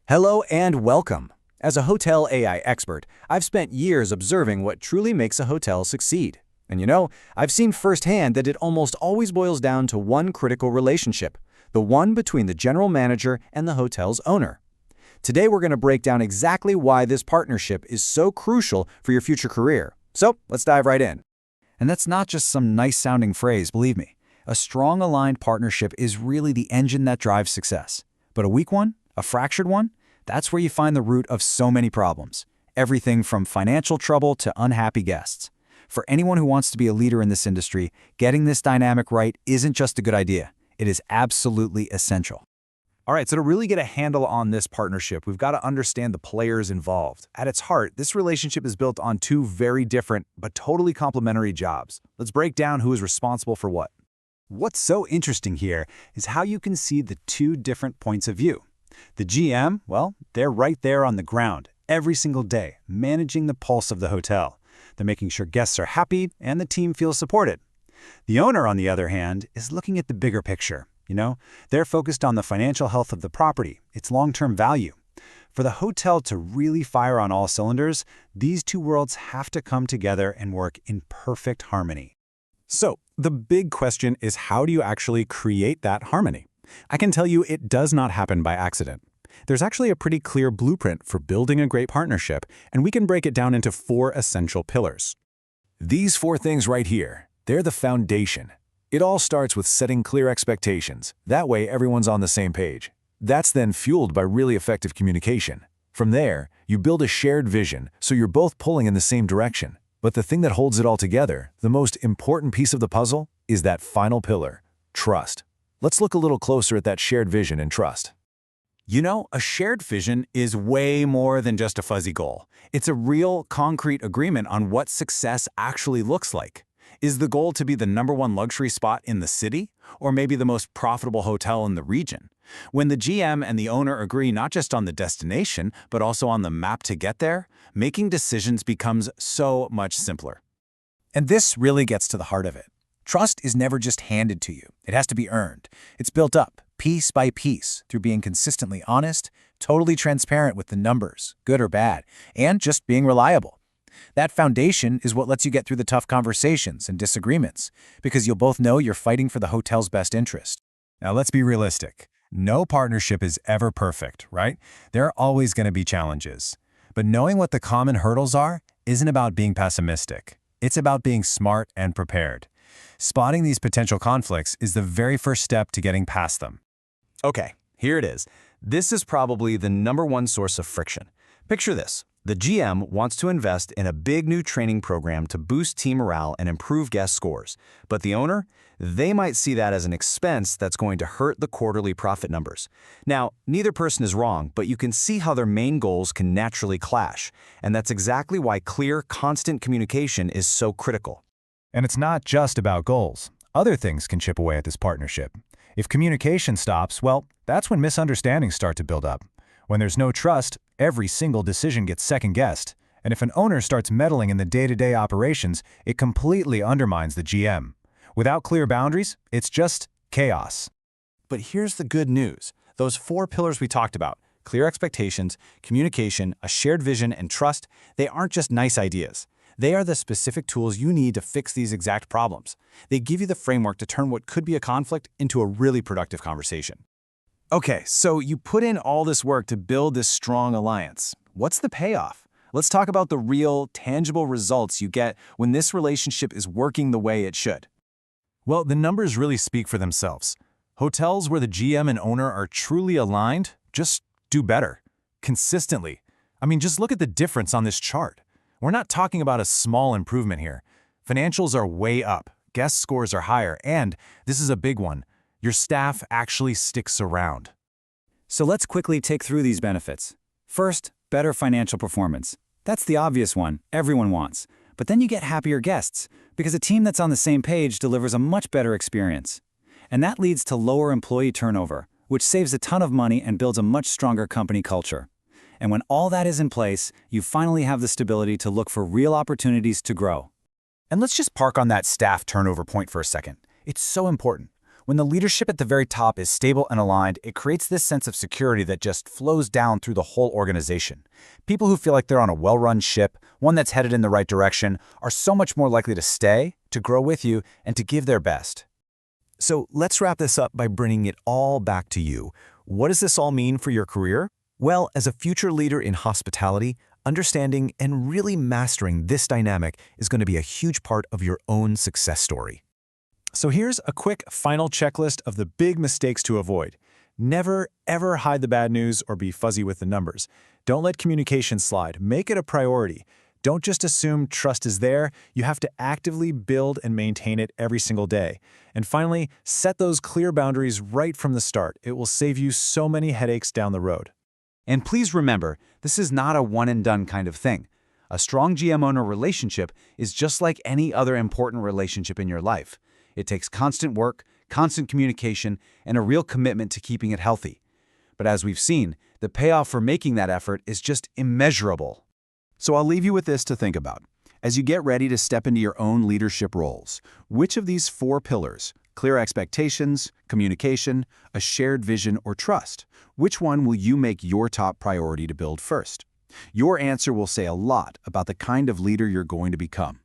Hello and welcome. As a hotel AI expert, I've spent years observing what truly makes a hotel succeed. And I've seen firsthand that it almost always boils down to one critical relationship, the one between the general manager and the hotel's owner. Today we're going to break down exactly why this partnership is so crucial for your future career. So let's dive right in. And that's not just some nice-sounding phrase, believe me. A strong aligned partnership is really the engine that drives success. But a weak one? A fractured one? That's where you find the root of so many problems. Everything from financial trouble to unhappy guests. For anyone who wants to be a leader in this industry, getting this dynamic right isn't just a good idea. It is absolutely essential. All right, so to really get a handle on this partnership, we've got to understand the players involved. At its heart, this relationship is built on two very different but totally complementary jobs. Let's break down who is responsible for what. What's so interesting here is how you can see the two different points of view. The GM, well, they're right there on the ground every single day, managing the pulse of the hotel. They're making sure guests are happy and the team feels supported. The owner, on the other hand, is looking at the bigger picture. They're focused on the financial health of the property, its long-term value. For the hotel to really fire on all cylinders, these two worlds have to come together and work in perfect harmony. So, the big question is, how do you actually create that harmony? I can tell you it does not happen by accident. There's actually a pretty clear blueprint for building a great partnership, and we can break it down into 4 essential pillars. These 4 things right here, they're the foundation. It all starts with setting clear expectations. That way everyone's on the same page. That's then fueled by really effective communication. From there, you build a shared vision, so you're both pulling in the same direction. But the thing that holds it all together, the most important piece of the puzzle, is that final pillar, trust. Let's look a little closer at that shared vision and trust. A shared vision is way more than just a fuzzy goal. It's a real, concrete agreement on what success actually looks like. Is the goal to be the #1 luxury spot in the city, or maybe the most profitable hotel in the region? When the GM and the owner agree not just on the destination, but also on the map to get there, making decisions becomes so much simpler. And this really gets to the heart of it. Trust is never just handed to you. It has to be earned. It's built up, piece by piece, through being consistently honest, totally transparent with the numbers, good or bad, and just being reliable. That foundation is what lets you get through the tough conversations and disagreements, because you'll both know you're fighting for the hotel's best interest. Now let's be realistic. No partnership is ever perfect, right? There are always going to be challenges. But knowing what the common hurdles are isn't about being pessimistic. It's about being smart and prepared. Spotting these potential conflicts is the very first step to getting past them. Okay, here it is. This is probably the #1 source of friction. Picture this. The GM wants to invest in a big new training program to boost team morale and improve guest scores. But the owner? They might see that as an expense that's going to hurt the quarterly profit numbers. Now, neither person is wrong, but you can see how their main goals can naturally clash. And that's exactly why clear, constant communication is so critical. And it's not just about goals. Other things can chip away at this partnership. If communication stops, well, that's when misunderstandings start to build up. When there's no trust, every single decision gets second-guessed. And if an owner starts meddling in the day-to-day operations, it completely undermines the GM. Without clear boundaries, it's just chaos. But here's the good news. Those 4 pillars we talked about, clear expectations, communication, a shared vision, and trust, they aren't just nice ideas. They are the specific tools you need to fix these exact problems. They give you the framework to turn what could be a conflict into a really productive conversation. Okay, so you put in all this work to build this strong alliance. What's the payoff? Let's talk about the real, tangible results you get when this relationship is working the way it should. Well, the numbers really speak for themselves. Hotels where the GM and owner are truly aligned just do better, consistently. Just look at the difference on this chart. We're not talking about a small improvement here. Financials are way up, guest scores are higher, and, this is a big one, your staff actually sticks around. So let's quickly take through these benefits. First, better financial performance. That's the obvious one everyone wants. But then you get happier guests, because a team that's on the same page delivers a much better experience. And that leads to lower employee turnover, which saves a ton of money and builds a much stronger company culture. And when all that is in place, you finally have the stability to look for real opportunities to grow. And let's just park on that staff turnover point for a second. It's so important. When the leadership at the very top is stable and aligned, it creates this sense of security that just flows down through the whole organization. People who feel like they're on a well-run ship, one that's headed in the right direction, are so much more likely to stay, to grow with you, and to give their best. So let's wrap this up by bringing it all back to you. What does this all mean for your career? Well, as a future leader in hospitality, understanding and really mastering this dynamic is going to be a huge part of your own success story. So here's a quick final checklist of the big mistakes to avoid. Never, ever hide the bad news or be fuzzy with the numbers. Don't let communication slide. Make it a priority. Don't just assume trust is there. You have to actively build and maintain it every single day. And finally, set those clear boundaries right from the start. It will save you so many headaches down the road. And please remember, this is not a one-and-done kind of thing. A strong GM-owner relationship is just like any other important relationship in your life. It takes constant work, constant communication, and a real commitment to keeping it healthy. But as we've seen, the payoff for making that effort is just immeasurable. So I'll leave you with this to think about. As you get ready to step into your own leadership roles, which of these 4 pillars, clear expectations, communication, a shared vision, or trust, which one will you make your top priority to build first? Your answer will say a lot about the kind of leader you're going to become.